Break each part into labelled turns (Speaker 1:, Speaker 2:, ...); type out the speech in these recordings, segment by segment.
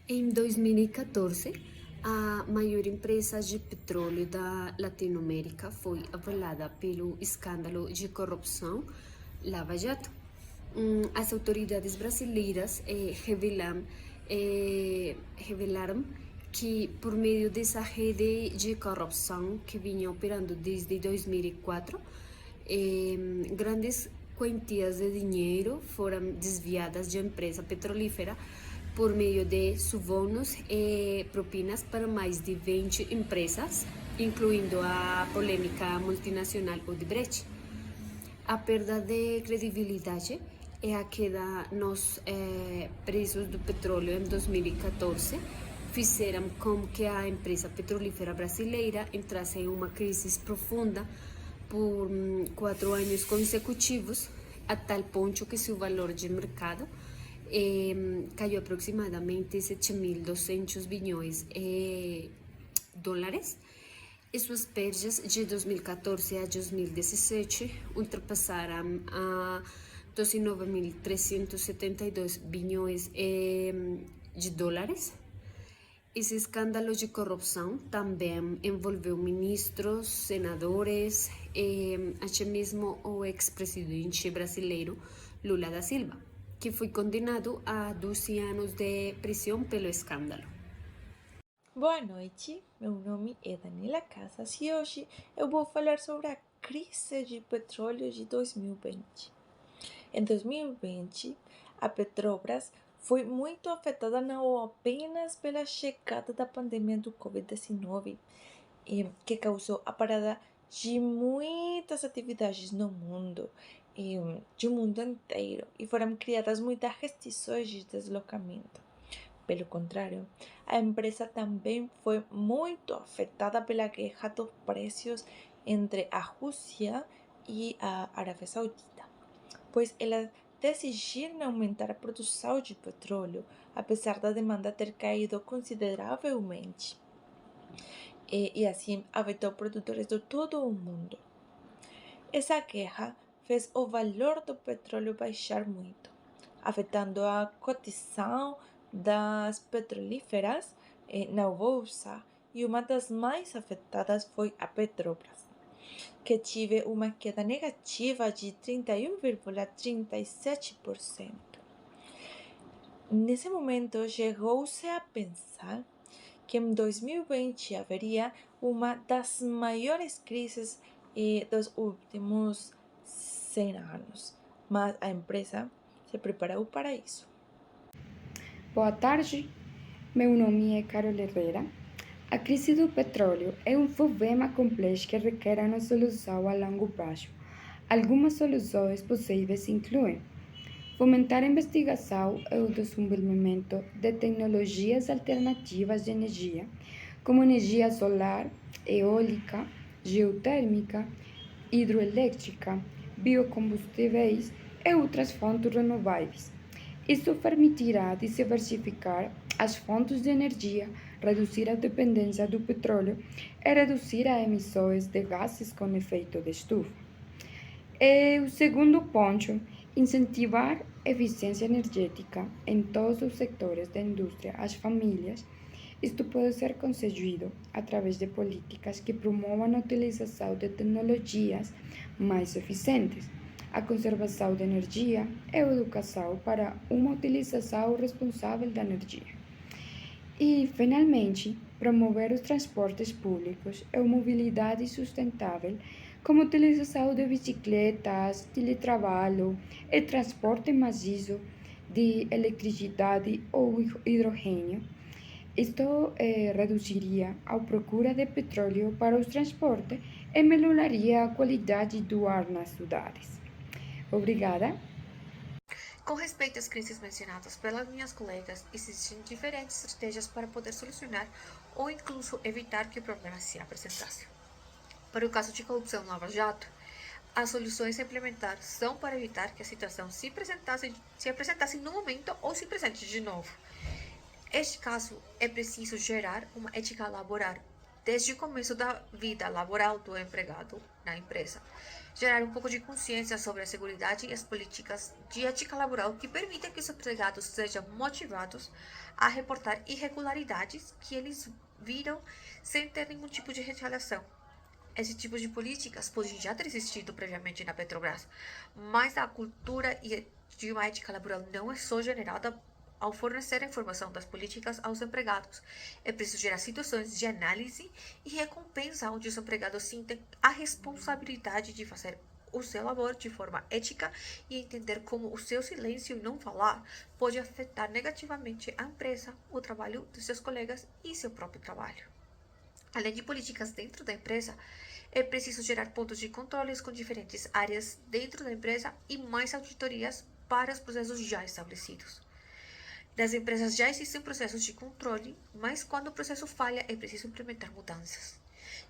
Speaker 1: Em 2014, a maior empresa de petróleo da Latinoamérica foi abalada pelo escândalo de corrupção Lava Jato. As autoridades brasileiras revelaram que, por meio dessa rede de corrupção que vinha operando desde 2004, grandes quantias de dinheiro foram desviadas de empresa petrolífera por meio de subornos e propinas para mais de 20 empresas, incluindo a polêmica multinacional Odebrecht. A perda de credibilidade é a queda nos preços do petróleo em 2014 fizeram com que a empresa petrolífera brasileira entrasse em uma crise profunda por 4 anos consecutivos, a tal ponto que seu valor de mercado cayó aproximadamente 7.200 bilhões de dólares e suas perdas de 2014 a 2017 ultrapassaram a 19.372 bilhões de dólares. Esse escândalo de corrupção também envolveu ministros, senadores e até mesmo o ex-presidente brasileiro Lula da Silva, que foi condenado a 12 anos de prisão pelo escândalo.
Speaker 2: Boa noite, meu nome é Daniela Casas e hoje eu vou falar sobre a crise de petróleo de 2020. Em 2020, a Petrobras foi muito afetada não apenas pela chegada da pandemia do Covid-19, que causou a parada de muitas atividades no mundo, de mundo inteiro, e foram criadas muitas restrições de deslocamento. Pelo contrário, a empresa também foi muito afetada pela guerra dos preços entre a Rússia e a Arábia Saudita, pois elas decidiram aumentar a produção de petróleo, apesar da demanda ter caído consideravelmente. E assim afetou produtores de todo o mundo. Essa guerra fez o valor do petróleo baixar muito, afetando a cotação das petrolíferas na bolsa, e uma das mais afetadas foi a Petrobras, que teve uma queda negativa de 31,37%. Nesse momento, chegou-se a pensar que em 2020 haveria uma das maiores crises dos últimos 100 anos, mas a empresa se preparou para isso.
Speaker 3: Boa tarde, meu nome é Carol Herrera. A crise do petróleo é um problema complexo que requer uma solução a longo prazo. Algumas soluções possíveis incluem fomentar a investigação e o desenvolvimento de tecnologias alternativas de energia, como energia solar, eólica, geotérmica, hidroelétrica, biocombustíveis e outras fontes renováveis. Isso permitirá diversificar as fontes de energia, reduzir a dependência do petróleo e reduzir as emissões de gases com efeito de estufa. E o segundo ponto, incentivar a eficiência energética em todos os setores da indústria, as famílias. Isto pode ser conseguido através de políticas que promovam a utilização de tecnologias mais eficientes, a conservação de energia e a educação para uma utilização responsável da energia. E, finalmente, promover os transportes públicos e a mobilidade sustentável, como a utilização de bicicletas, teletrabalho e transporte maciço de eletricidade ou hidrogênio. Isto reduziria a procura de petróleo para os transportes e melhoraria a qualidade do ar nas cidades. Obrigada.
Speaker 4: Com respeito às crises mencionadas pelas minhas colegas, existem diferentes estratégias para poder solucionar ou incluso evitar que o problema se apresentasse. Para o caso de corrupção no Lava Jato, as soluções a implementar são para evitar que a situação se apresentasse no momento ou se apresente de novo. Neste caso, é preciso gerar uma ética laboral desde o começo da vida laboral do empregado na empresa, gerar um pouco de consciência sobre a segurança e as políticas de ética laboral que permitem que os empregados sejam motivados a reportar irregularidades que eles viram sem ter nenhum tipo de retaliação. Esse tipo de políticas podem já ter existido previamente na Petrobras, mas a cultura de uma ética laboral não é só generada ao fornecer a informação das políticas aos empregados. É preciso gerar situações de análise e recompensa onde os empregados sentem a responsabilidade de fazer o seu labor de forma ética e entender como o seu silêncio e não falar pode afetar negativamente a empresa, o trabalho de seus colegas e seu próprio trabalho. Além de políticas dentro da empresa, é preciso gerar pontos de controles com diferentes áreas dentro da empresa e mais auditorias para os processos já estabelecidos. Nas empresas já existem processos de controle, mas quando o processo falha, é preciso implementar mudanças,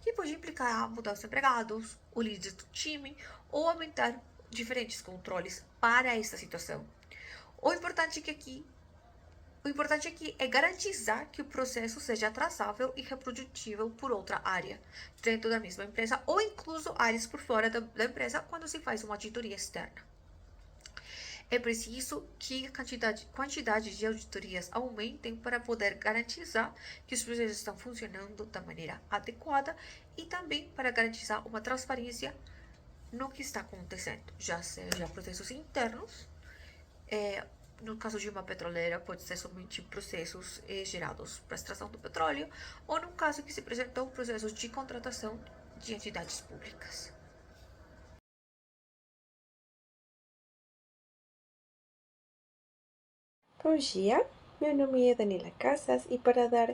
Speaker 4: que pode implicar mudar os empregados, o líder do time ou aumentar diferentes controles para esta situação. O importante aqui é garantizar que o processo seja traçável e reprodutível por outra área, dentro da mesma empresa ou incluso áreas por fora da empresa quando se faz uma auditoria externa. É preciso que a quantidade de auditorias aumentem para poder garantizar que os processos estão funcionando da maneira adequada e também para garantizar uma transparência no que está acontecendo, já seja processos internos, no caso de uma petroleira, pode ser somente processos gerados para a extração do petróleo, ou no caso que se apresentou processos de contratação de entidades públicas.
Speaker 2: Bom dia, meu nome é Daniela Casas e para dar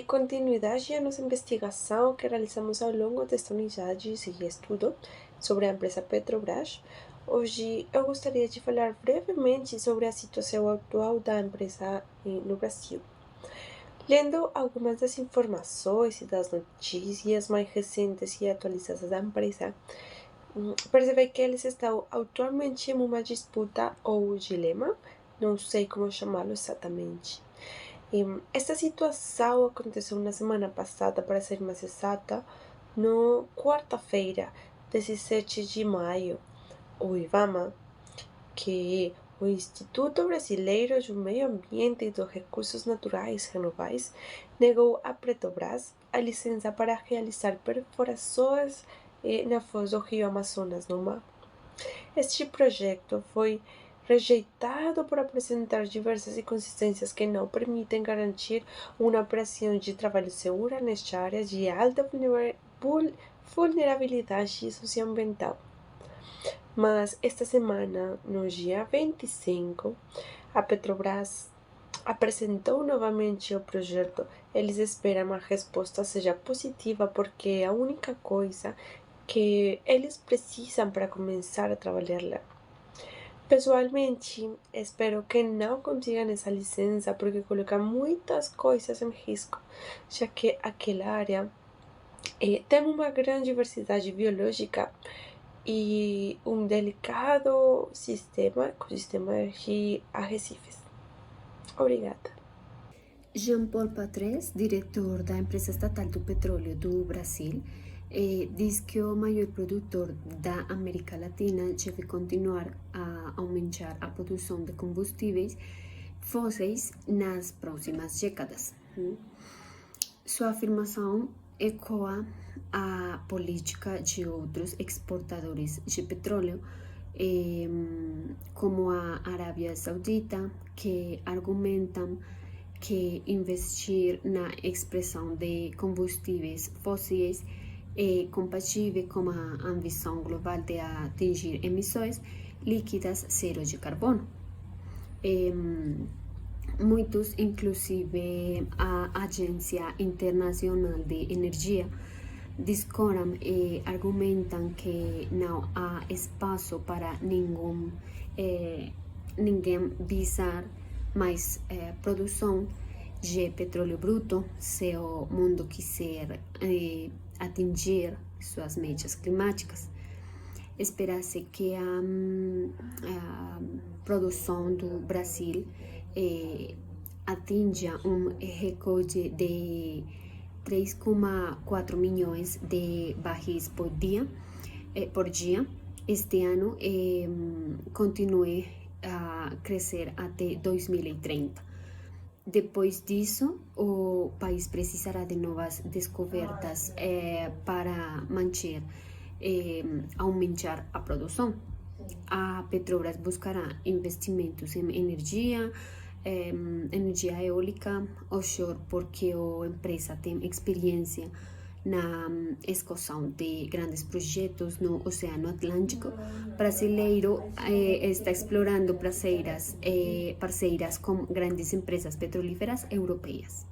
Speaker 2: continuidade à nossa investigação que realizamos ao longo desta unidade de estudo sobre a empresa Petrobras, hoje eu gostaria de falar brevemente sobre a situação atual da empresa no Brasil. Lendo algumas das informações e das notícias mais recentes e atualizadas da empresa, percebe que eles estão atualmente em uma disputa ou dilema, não sei como chamá-lo exatamente. Esta situação aconteceu na semana passada, para ser mais exata, no quarta-feira, 17 de maio. O IBAMA, que é o Instituto Brasileiro do Meio Ambiente e dos Recursos Naturais Renováveis, negou a Petrobras a licença para realizar perfurações na foz do Rio Amazonas, no mar. Este projeto foi rejeitado por apresentar diversas inconsistências que não permitem garantir uma operação de trabalho segura nesta área de alta vulnerabilidade socioambiental. Mas esta semana, no dia 25, a Petrobras apresentou novamente o projeto. Eles esperam a resposta seja positiva porque é a única coisa que eles precisam para começar a trabalhar lá. Pessoalmente, espero que não consigam essa licença porque coloca muitas coisas em risco, já que aquela área tem uma grande diversidade biológica e um delicado ecossistema de arrecifes. Obrigada.
Speaker 1: Jean Paul Patres, diretor da empresa estatal do petróleo do Brasil, diz que o maior produtor da América Latina deve continuar a aumentar a produção de combustíveis fósseis nas próximas décadas. Sua afirmação ecoa a política de outros exportadores de petróleo, como a Arábia Saudita, que argumentam que investir na expressão de combustíveis fósseis é compatível com a ambição global de atingir emissões líquidas zero de carbono. Muitos, inclusive a Agência Internacional de Energia, discordam e argumentam que não há espaço para ninguém visar mais produção de petróleo bruto se o mundo quiser atingir suas metas climáticas. Espera-se que a produção do Brasil atinja um recorde de 3,4 milhões de barris por dia, este ano continue a crescer até 2030. Depois disso, o país precisará de novas descobertas para manter, aumentar a produção. A Petrobras buscará investimentos em energia eólica offshore, porque a empresa tem experiência na execução de grandes projetos no Oceano Atlântico. Brasileiro está explorando parceiras com grandes empresas petrolíferas europeias.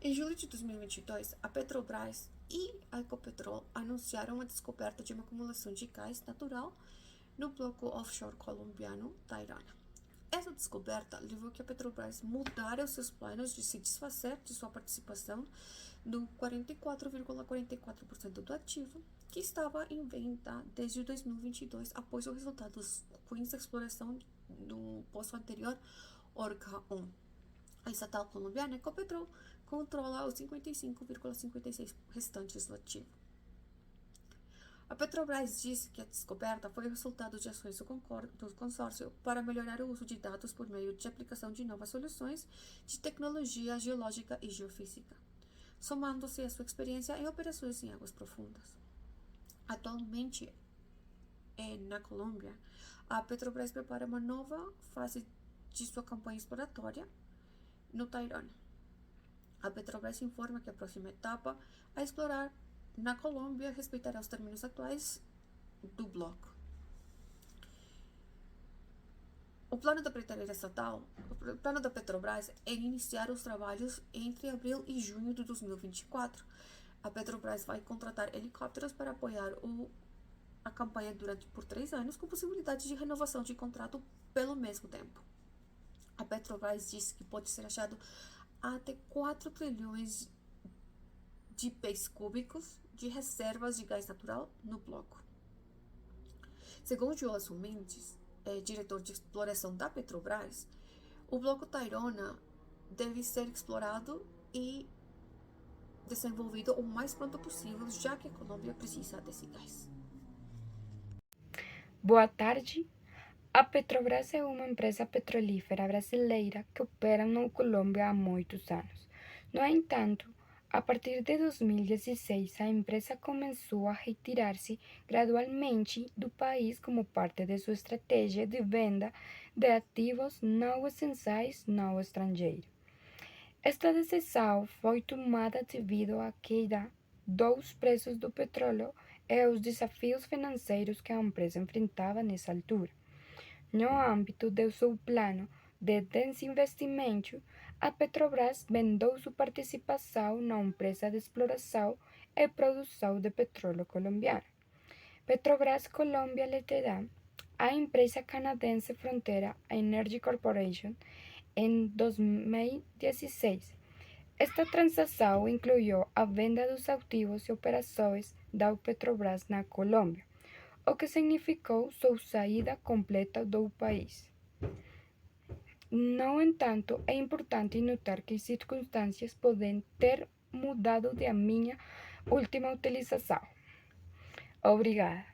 Speaker 4: Em julho de 2022, a Petrobras e a Ecopetrol anunciaram a descoberta de uma acumulação de gás natural no bloco offshore colombiano Tayrona. Essa descoberta levou que a Petrobras mudara os seus planos de se desfazer de sua participação do 44,44% do ativo, que estava em venda desde 2022, após o resultado dos ruins da exploração do poço anterior, Orca 1. A estatal colombiana Ecopetrol controla os 55,56% restantes do ativo. A Petrobras disse que a descoberta foi o resultado de ações do consórcio para melhorar o uso de dados por meio de aplicação de novas soluções de tecnologia geológica e geofísica, somando-se à sua experiência em operações em águas profundas. Atualmente, na Colômbia, a Petrobras prepara uma nova fase de sua campanha exploratória no Tayrona. A Petrobras informa que a próxima etapa a explorar na Colômbia respeitará os términos atuais do bloco. O plano da Petrobras é iniciar os trabalhos entre abril e junho de 2024. A Petrobras vai contratar helicópteros para apoiar a campanha por 3 anos, com possibilidade de renovação de contrato pelo mesmo tempo. A Petrobras disse que pode ser achado até 4 trilhões de pés cúbicos de reservas de gás natural no bloco. Segundo Joelson Mendes, diretor de exploração da Petrobras, o bloco Tayrona deve ser explorado e desenvolvido o mais pronto possível, já que a Colômbia precisa desse gás.
Speaker 3: Boa tarde. A Petrobras é uma empresa petrolífera brasileira que opera na Colômbia há muitos anos. No entanto, a partir de 2016, a empresa começou a retirar-se gradualmente do país como parte de sua estratégia de venda de ativos não essenciais no estrangeiro. Esta decisão foi tomada devido à queda dos preços do petróleo e aos desafios financeiros que a empresa enfrentava nessa altura. No âmbito de seu plano de desinvestimento, a Petrobras vendeu sua participação na empresa de exploração e produção de petróleo colombiana, Petrobras Colombia Ltda., a empresa canadense Frontier Energy Corporation, em 2016. Esta transação incluiu a venda dos ativos e operações da Petrobras na Colômbia, o que significou sua saída completa do país. No entanto, é importante notar que circunstâncias podem ter mudado de a minha última utilização. Obrigada.